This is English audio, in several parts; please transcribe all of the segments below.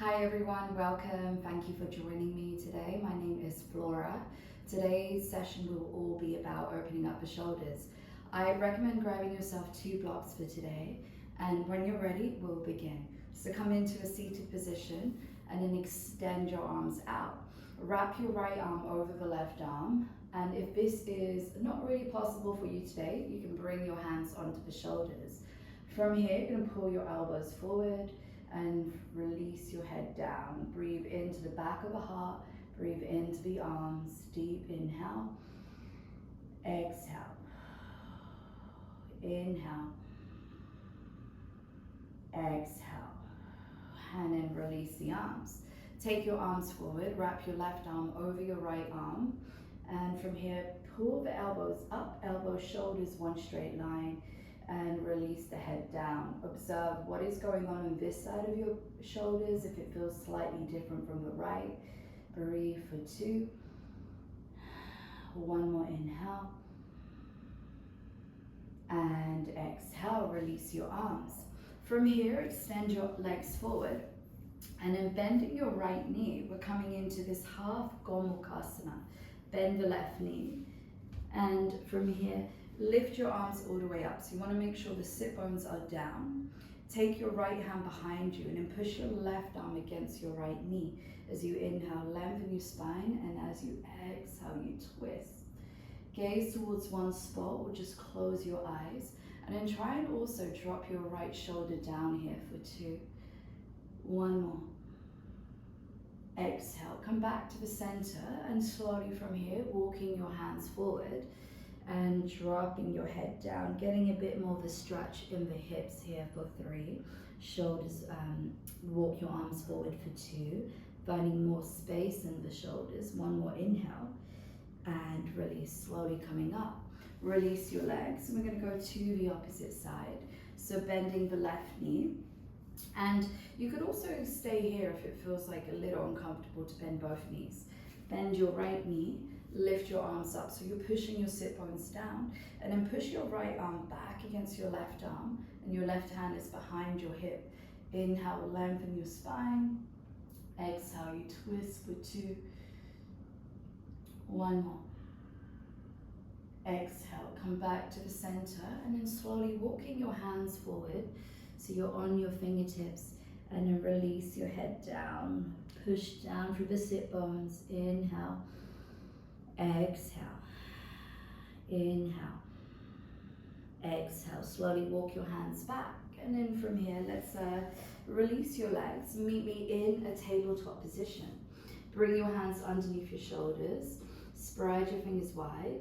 Hi everyone, welcome. Thank you for joining me today. My name is Flora. Today's session will all be about opening up the shoulders. I recommend grabbing yourself 2 blocks for today, and when you're ready, we'll begin. So come into a seated position and then extend your arms out. Wrap your right arm over the left arm, and if this is not really possible for you today, you can bring your hands onto the shoulders. From here, you're going to pull your elbows forward and release your head down. Breathe into the back of the heart, breathe into the arms. Deep inhale, exhale, inhale, exhale, and then release the arms. Take your arms forward, wrap your left arm over your right arm, and from here pull the elbows up, elbows, shoulders, one straight line, and release the head down. Observe what is going on this side of your shoulders, if it feels slightly different from the right. Breathe for 2. One more inhale. And exhale, release your arms. From here, extend your legs forward. And then bending your right knee, we're coming into this half Gomukhasana. Bend the left knee. And from here, lift your arms all the way up. So you want to make sure the sit bones are down. Take your right hand behind you and then push your left arm against your right knee. As you inhale, lengthen your spine, and as you exhale, you twist. Gaze towards one spot, or just close your eyes. And then try and also drop your right shoulder down here for 2. One more. Exhale, come back to the center, and slowly from here, walking your hands forward and dropping your head down, getting a bit more of a stretch in the hips here for 3. Shoulders, walk your arms forward for 2, finding more space in the shoulders. One more inhale, and release, slowly coming up. Release your legs, and we're going to go to the opposite side. So bending the left knee, and you could also stay here if it feels like a little uncomfortable to bend both knees. Bend your right knee, lift your arms up, so you're pushing your sit bones down, and then push your right arm back against your left arm, and your left hand is behind your hip. Inhale, lengthen your spine. Exhale, you twist for 2. One more. Exhale, come back to the center, and then slowly walking your hands forward so you're on your fingertips, and then release your head down. Push down through the sit bones. Inhale. Exhale, inhale, exhale. Slowly walk your hands back, and then from here, let's release your legs. Meet me in a tabletop position. Bring your hands underneath your shoulders, spread your fingers wide,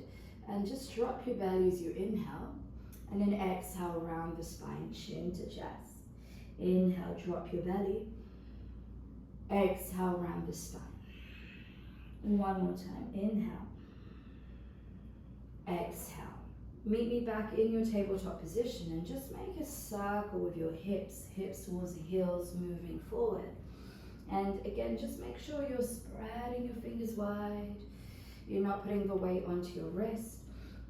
and just drop your belly as you inhale, and then exhale, round the spine, chin to chest. Inhale, drop your belly. Exhale, round the spine. One more time. Inhale. Exhale. Meet me back in your tabletop position, and just make a circle with your hips towards the heels, moving forward. And again, just make sure you're spreading your fingers wide. You're not putting the weight onto your wrist.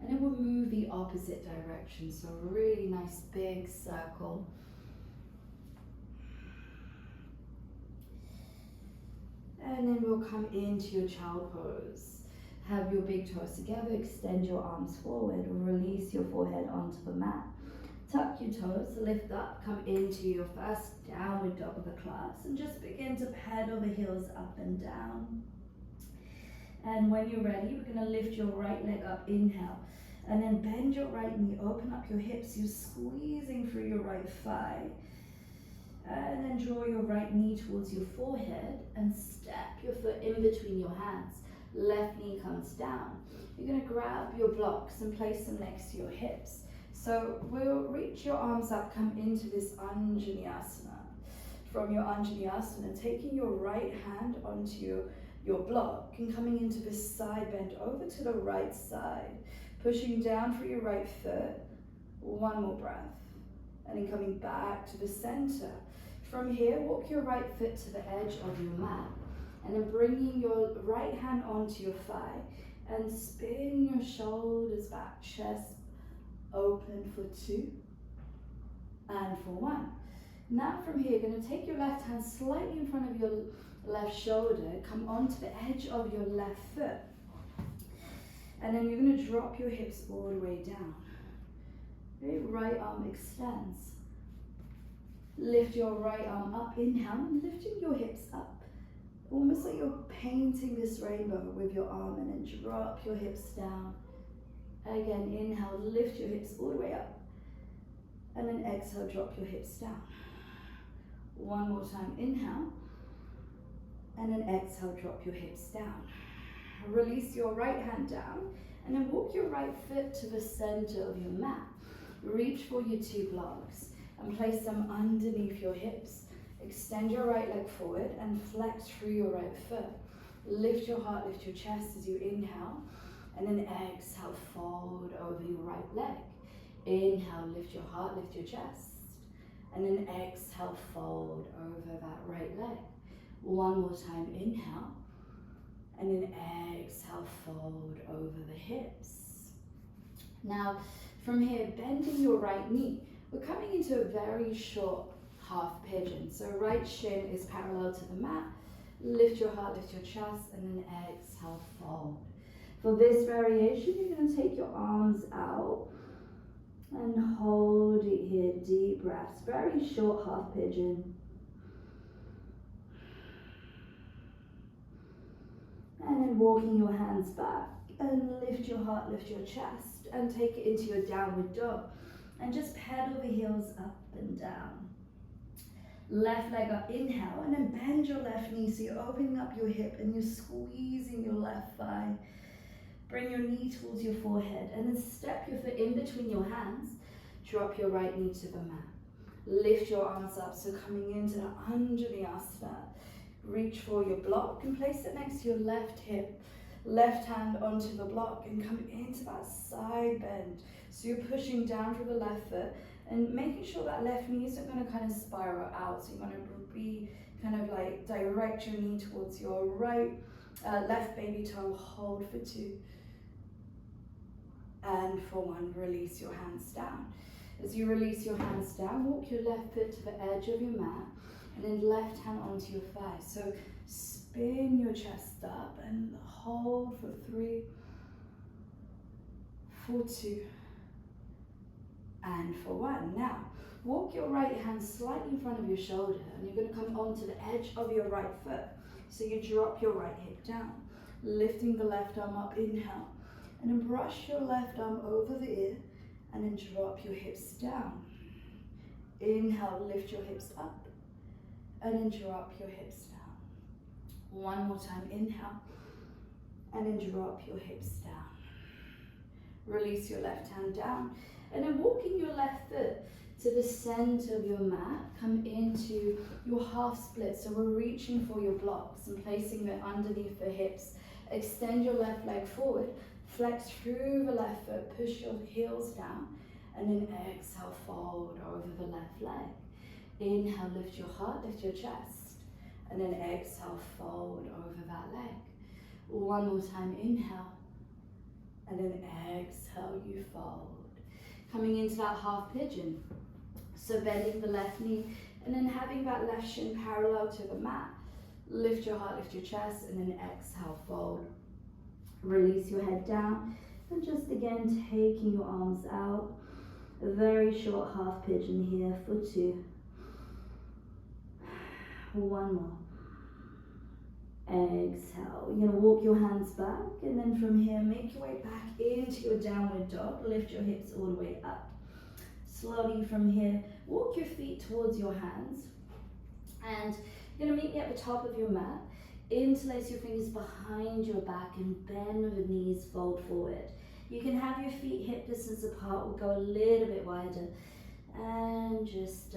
And then we'll move the opposite direction. So a really nice big circle. And then we'll come into your child pose. Have your big toes together, extend your arms forward, release your forehead onto the mat. Tuck your toes, lift up, come into your first downward dog of the class, and just begin to pedal the heels up and down. And when you're ready, we're going to lift your right leg up, inhale, and then bend your right knee, open up your hips, you're squeezing through your right thigh. And then draw your right knee towards your forehead and step your foot in between your hands. Left knee comes down. You're going to grab your blocks and place them next to your hips. So we'll reach your arms up, come into this Anjaneyasana. From your Anjaneyasana, taking your right hand onto your block and coming into this side bend over to the right side. Pushing down through your right foot. One more breath. And then coming back to the center. From here, walk your right foot to the edge of your mat, and then bringing your right hand onto your thigh, and spin your shoulders back, chest open for 2, and for 1. Now from here, you're going to take your left hand slightly in front of your left shoulder, come onto the edge of your left foot. And then you're going to drop your hips all the way down. Okay, right arm extends. Lift your right arm up, inhale, and lifting your hips up. Almost like you're painting this rainbow with your arm, and then drop your hips down. Again, inhale, lift your hips all the way up. And then exhale, drop your hips down. One more time, inhale. And then exhale, drop your hips down. Release your right hand down, and then walk your right foot to the center of your mat. Reach for your 2 blocks and place them underneath your hips. Extend your right leg forward and flex through your right foot. Lift your heart, lift your chest as you inhale, and then exhale, fold over your right leg. Inhale, lift your heart, lift your chest, and then exhale, fold over that right leg. One more time, inhale, and then exhale, fold over the hips. Now, from here, bending your right knee, we're coming into a very short half pigeon. So right shin is parallel to the mat. Lift your heart, lift your chest, and then exhale, fold. For this variation, you're going to take your arms out and hold it here, deep breaths. Very short half pigeon. And then walking your hands back and lift your heart, lift your chest, and take it into your downward dog. And just pedal the heels up and down. Left leg up, inhale, and then bend your left knee. So you're opening up your hip and you're squeezing your left thigh. Bring your knee towards your forehead and then step your foot in between your hands. Drop your right knee to the mat. Lift your arms up, so coming into the Anjaneyasana. Reach for your block and place it next to your left hip. Left hand onto the block and come into that side bend. So you're pushing down through the left foot and making sure that left knee isn't going to kind of spiral out. So you want to be kind of like direct your knee towards your right, left baby toe. Hold for 2. And for 1, release your hands down. As you release your hands down, walk your left foot to the edge of your mat and then left hand onto your thigh. So spin your chest up and hold for 3, for 2, and for 1. Now, walk your right hand slightly in front of your shoulder and you're going to come onto the edge of your right foot. So you drop your right hip down, lifting the left arm up, inhale, and then brush your left arm over the ear and then drop your hips down. Inhale, lift your hips up and then drop your hips down. One more time, inhale, and then drop your hips down. Release your left hand down, and then walking your left foot to the center of your mat, come into your half split. So we're reaching for your blocks and placing it underneath the hips. Extend your left leg forward, flex through the left foot, push your heels down, and then exhale, fold over the left leg. Inhale, lift your heart, lift your chest, and then exhale, fold over that leg. One more time, inhale, and then exhale, you fold. Coming into that half pigeon. So bending the left knee, and then having that left shin parallel to the mat. Lift your heart, lift your chest, and then exhale, fold. Release your head down, and just again taking your arms out. A very short half pigeon here for 2. 1 more. Exhale. You're going to walk your hands back, and then from here, make your way back into your downward dog. Lift your hips all the way up. Slowly from here, walk your feet towards your hands, and you're going to meet me at the top of your mat. Interlace your fingers behind your back and bend the knees, fold forward. You can have your feet hip distance apart, we'll go a little bit wider, and just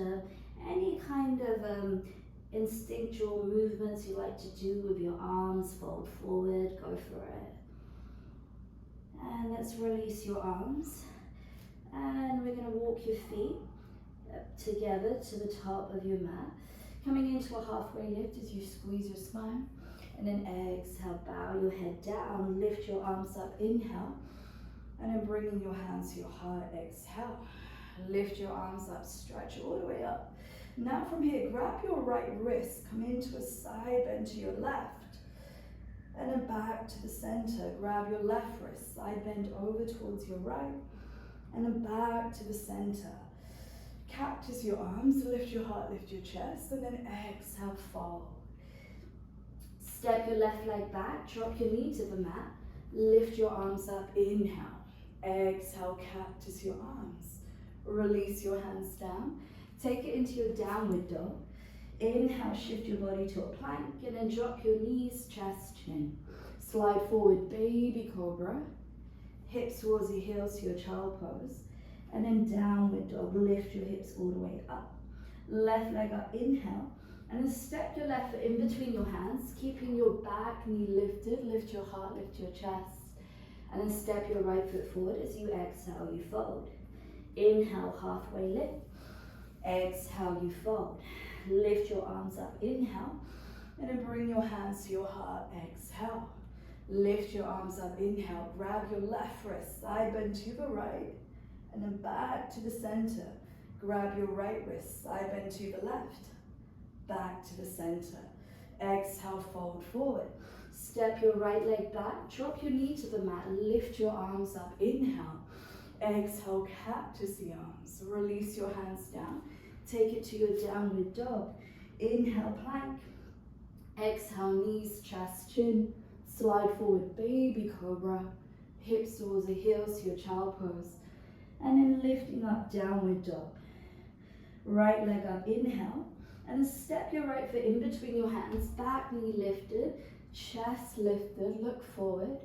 any kind of instinctual movements you like to do with your arms, fold forward, go for it. And let's release your arms. And we're going to walk your feet together to the top of your mat. Coming into a halfway lift as you squeeze your spine. And then exhale, bow your head down, lift your arms up, inhale. And then bringing your hands to your heart, exhale. Lift your arms up, stretch all the way up. Now from here, grab your right wrist, come into a side bend to your left, and then back to the center. Grab your left wrist, side bend over towards your right, and then back to the center. Cactus your arms, lift your heart, lift your chest, and then exhale, fold. Step your left leg back, drop your knee to the mat, lift your arms up, inhale. Exhale, cactus your arms. Release your hands down. Take it into your downward dog. Inhale, shift your body to a plank, and then drop your knees, chest, chin. Slide forward, baby cobra. Hips towards your heels to your child pose. And then downward dog, lift your hips all the way up. Left leg up, inhale. And then step your left foot in between your hands, keeping your back knee lifted. Lift your heart, lift your chest. And then step your right foot forward. As you exhale, you fold. Inhale, halfway lift. Exhale, you fold. Lift your arms up, inhale. And then bring your hands to your heart, exhale. Lift your arms up, inhale. Grab your left wrist, side bend to the right. And then back to the center. Grab your right wrist, side bend to the left. Back to the center. Exhale, fold forward. Step your right leg back, drop your knee to the mat, lift your arms up, inhale. Exhale, cactus the arms. Release your hands down. Take it to your downward dog. Inhale, plank. Exhale, knees, chest, chin. Slide forward, baby cobra. Hips towards the heels to your child pose. And then lifting up, downward dog. Right leg up, inhale. And then step your right foot in between your hands. Back knee lifted, chest lifted, look forward.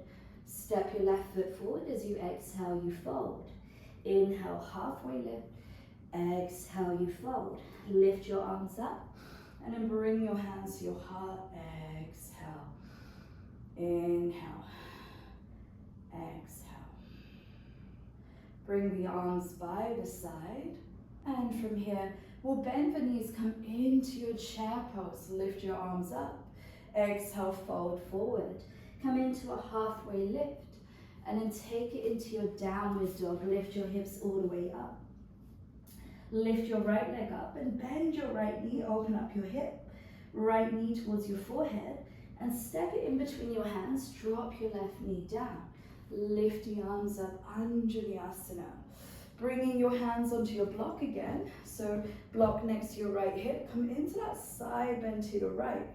Step your left foot forward. As you exhale, you fold. Inhale, halfway lift. Exhale, you fold. Lift your arms up. And then bring your hands to your heart. Exhale. Inhale. Exhale. Bring the arms by the side. And from here, we'll bend the knees, come into your chair pose. Lift your arms up. Exhale, fold forward. Come into a halfway lift. And then take it into your downward dog. Lift your hips all the way up. Lift your right leg up and bend your right knee. Open up your hip. Right knee towards your forehead. And step it in between your hands. Drop your left knee down. Lift the arms up, Anjali-asana. Bringing your hands onto your block again. So block next to your right hip. Come into that side bend to the right.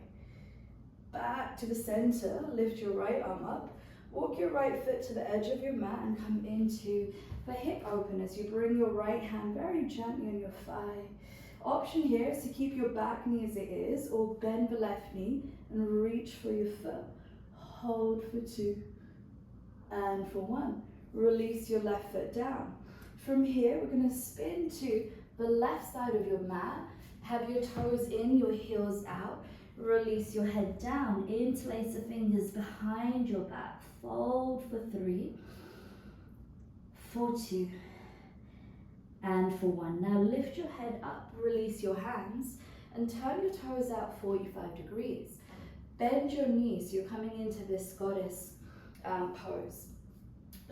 Back to the center. Lift your right arm up. Walk your right foot to the edge of your mat and come into the hip open as you bring your right hand very gently on your thigh. Option here is to keep your back knee as it is or bend the left knee and reach for your foot. Hold for 2 and for 1. Release your left foot down. From here, we're going to spin to the left side of your mat. Have your toes in, your heels out. Release your head down. Interlace the fingers behind your back. Fold for 3, for 2, and for 1. Now lift your head up, release your hands, and turn your toes out 45 degrees. Bend your knees. You're coming into this goddess pose.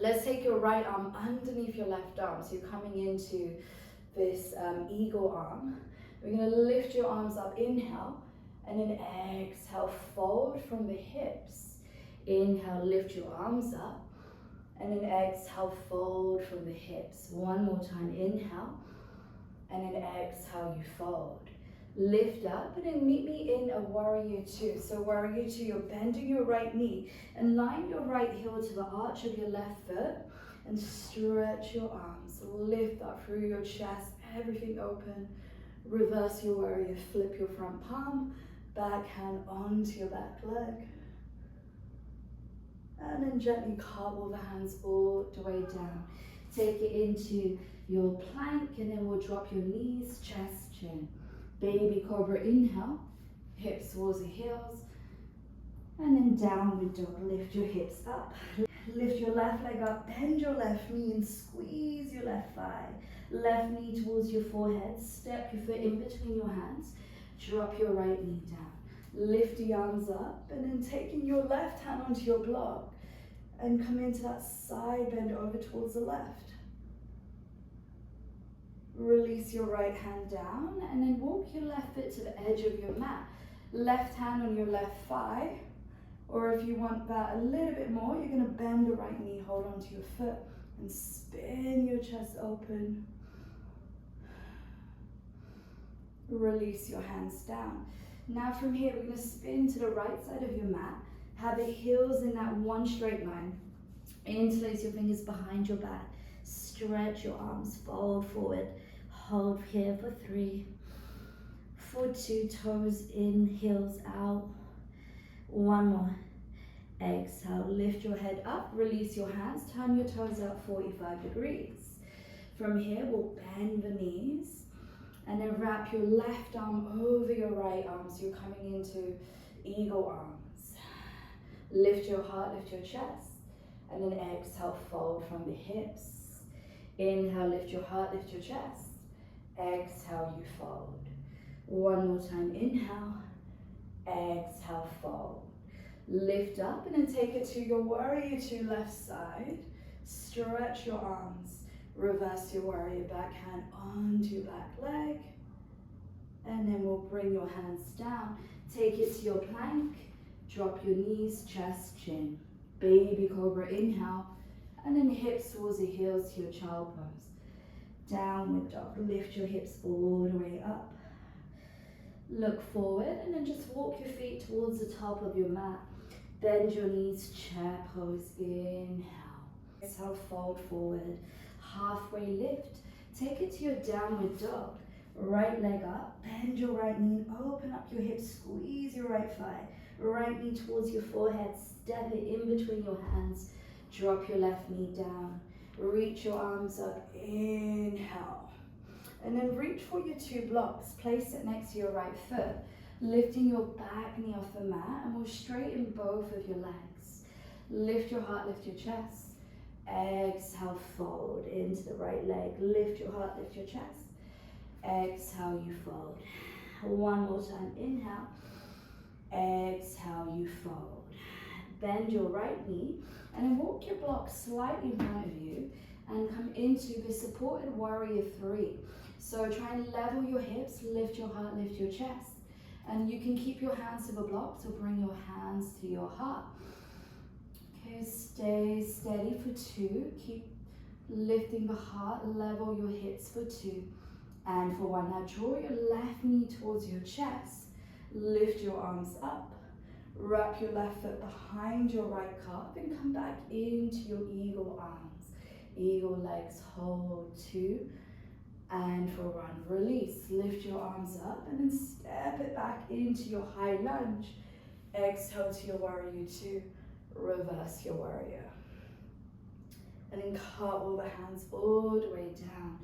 Let's take your right arm underneath your left arm. So you're coming into this eagle arm. We're going to lift your arms up, inhale, and then exhale, fold from the hips. Inhale, lift your arms up, and then exhale, fold from the hips. One more time, inhale, and then exhale, you fold. Lift up, and then meet me in a warrior 2. So warrior 2, you're bending your right knee, and line your right heel to the arch of your left foot, and stretch your arms. Lift up through your chest, everything open. Reverse your warrior, flip your front palm, back hand onto your back leg. And then gently cartwheel the hands all the way down. Take it into your plank, and then we'll drop your knees, chest, chin. Baby cobra, inhale, hips towards the heels. And then downward dog, lift your hips up. Lift your left leg up, bend your left knee and squeeze your left thigh. Left knee towards your forehead, step your foot in between your hands. Drop your right knee down. Lift the arms up, and then taking your left hand onto your block and come into that side bend over towards the left. Release your right hand down and then walk your left foot to the edge of your mat. Left hand on your left thigh, or if you want that a little bit more, you're going to bend the right knee, hold onto your foot and spin your chest open. Release your hands down. Now from here, we're going to spin to the right side of your mat. Have the heels in that one straight line. Interlace your fingers behind your back. Stretch your arms, fold forward. Hold here for 3, for 2, toes in, heels out. 1 more. Exhale, lift your head up, release your hands, turn your toes out 45 degrees. From here, we'll bend the knees and then wrap your left arm over your right arm. So you're coming into eagle arms. Lift your heart, lift your chest, and then exhale, fold from the hips. Inhale, lift your heart, lift your chest. Exhale, you fold. 1 more time, inhale. Exhale, fold. Lift up and then take it to your warrior 2 left side. Stretch your arms. Reverse your warrior back hand onto your back leg. And then we'll bring your hands down. Take it to your plank. Drop your knees, chest, chin. Baby cobra, inhale. And then hips towards the heels to your child pose. Downward dog. Lift your hips all the way up. Look forward and then just walk your feet towards the top of your mat. Bend your knees, chair pose, inhale. Exhale, fold forward, halfway lift. Take it to your downward dog. Right leg up, bend your right knee, open up your hips, squeeze your right thigh. Right knee towards your forehead, step it in between your hands. Drop your left knee down. Reach your arms up, inhale. And then reach for your 2 blocks. Place it next to your right foot. Lifting your back knee off the mat, and we'll straighten both of your legs. Lift your heart, lift your chest. Exhale, fold into the right leg. Lift your heart, lift your chest. Exhale, you fold. 1 more time, inhale. Exhale, you fold. Bend your right knee, and then walk your block slightly in front of you, and come into the supported warrior 3. So try and level your hips, lift your heart, lift your chest. And you can keep your hands to the block, so bring your hands to your heart. Okay, stay steady for 2. Keep lifting the heart, level your hips for 2. And for 1, now draw your left knee towards your chest. Lift your arms up. Wrap your left foot behind your right calf and come back into your eagle arms. Eagle legs, hold 2. And for 1, release. Lift your arms up and then step it back into your high lunge. Exhale to your warrior 2. Reverse your warrior. And then cartwheel the hands all the way down.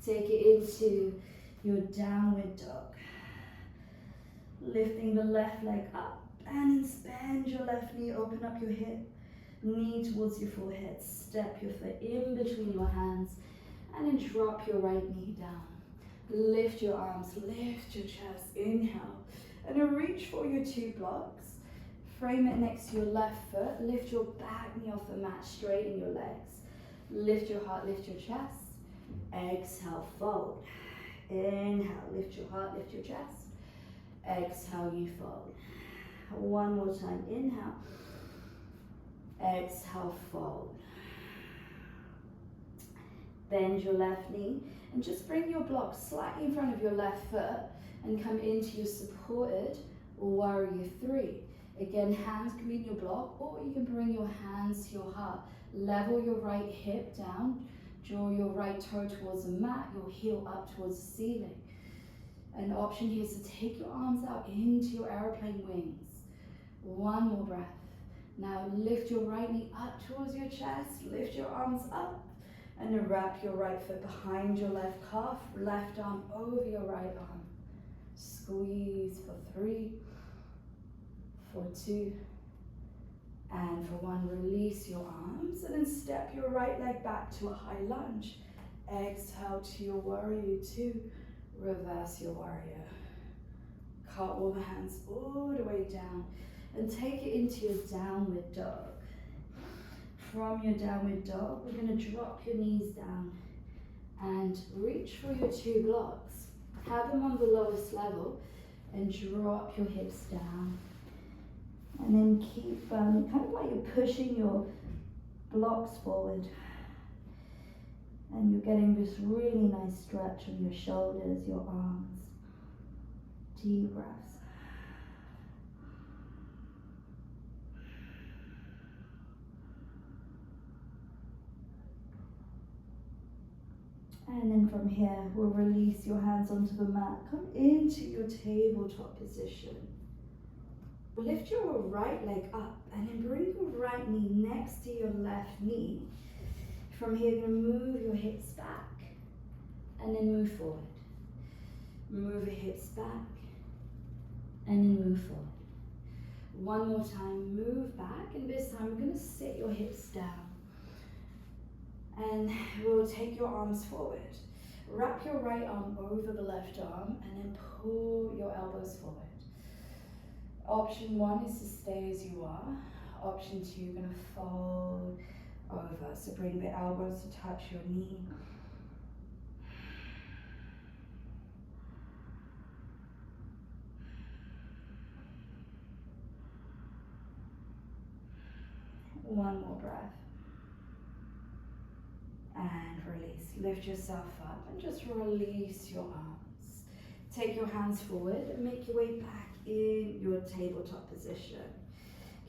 Take it into your downward dog. Lifting the left leg up and then bend your left knee, open up your hip. Knee towards your forehead. Step your foot in between your hands. And then drop your right knee down. Lift your arms, lift your chest, inhale. And then reach for your 2 blocks. Frame it next to your left foot. Lift your back knee off the mat, straighten your legs. Lift your heart, lift your chest. Exhale, fold. Inhale, lift your heart, lift your chest. Exhale, you fold. 1 more time, inhale. Exhale, fold. Bend your left knee and just bring your block slightly in front of your left foot and come into your supported warrior 3. Again, hands can be in your block, or you can bring your hands to your heart. Level your right hip down, draw your right toe towards the mat, your heel up towards the ceiling. An option here is to take your arms out into your airplane wings. 1 more breath. Now lift your right knee up towards your chest, lift your arms up. And then wrap your right foot behind your left calf, left arm over your right arm. Squeeze for 3, for 2, and for 1. Release your arms and then step your right leg back to a high lunge. Exhale to your warrior 2. Reverse your warrior. Cartwheel the hands all the way down and take it into your downward dog. From your downward dog, we're going to drop your knees down And reach for your 2 blocks. Have them on the lowest level and drop your hips down. And then keep, kind of like you're pushing your blocks forward. And you're getting this really nice stretch of your shoulders, your arms. Deep breaths. And then from here, we'll release your hands onto the mat. Come into your tabletop position. Lift your right leg up and then bring your right knee next to your left knee. From here, you're going to move your hips back and then move forward. Move your hips back and then move forward. One more time, move back, and this time we're going to sit your hips down. And we'll take your arms forward. Wrap your right arm over the left arm and then pull your elbows forward. Option 1 is to stay as you are. Option 2, you're going to fold over. So bring the elbows to touch your knee. One more breath. And release. Lift yourself up and just release your arms. Take your hands forward and make your way back in your tabletop position.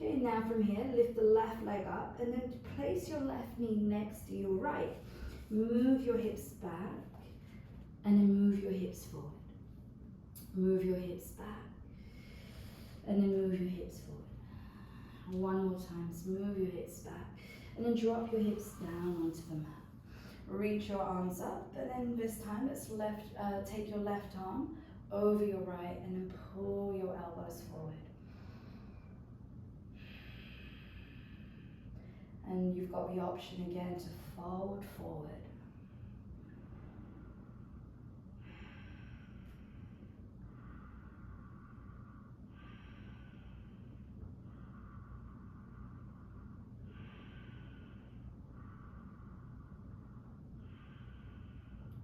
Okay, now from here, lift the left leg up and then place your left knee next to your right. Move your hips back and then move your hips forward. Move your hips back and then move your hips forward. One more time, move your hips back and then drop your hips down onto the mat. Reach your arms up, and then this time let's take your left arm over your right and then pull your elbows forward. And you've got the option again to fold forward.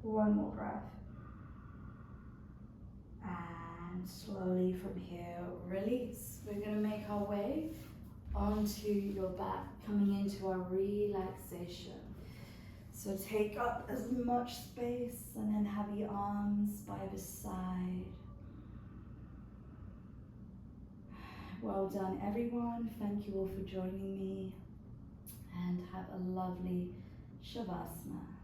One more breath. And slowly from here, release. We're going to make our way onto your back, coming into our relaxation. So take up as much space and then have your arms by the side. Well done, everyone. Thank you all for joining me, and have a lovely Shavasana.